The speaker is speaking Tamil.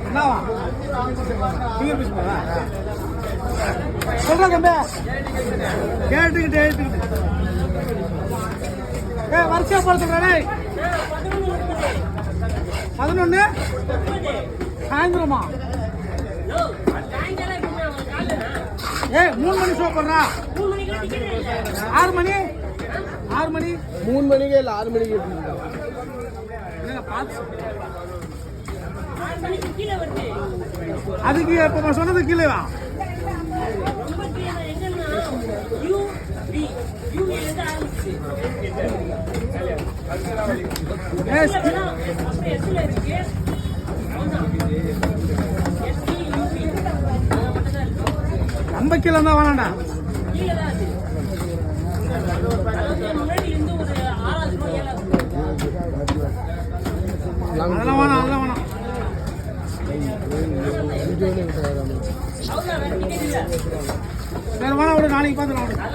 என்னவா ஃபிங்கர் பீஸ் போதா சொல்றா தம்பி கேட்டுக்கிட்டு வருஷா படுத்துறே 11 சாயந்தரமா 3 மணி ஷோ பண்றா 6 மணி 3 மணிக்கு இல்ல 6 மணிக்கு அதுக்கு இப்ப சொன்னது கீழே வா நம்ம கீழே தான் வேணாண்டா அதெல்லாம் வேணாம் வேற வேணா ஒரு நாளைக்கு பார்த்துக்கலாம்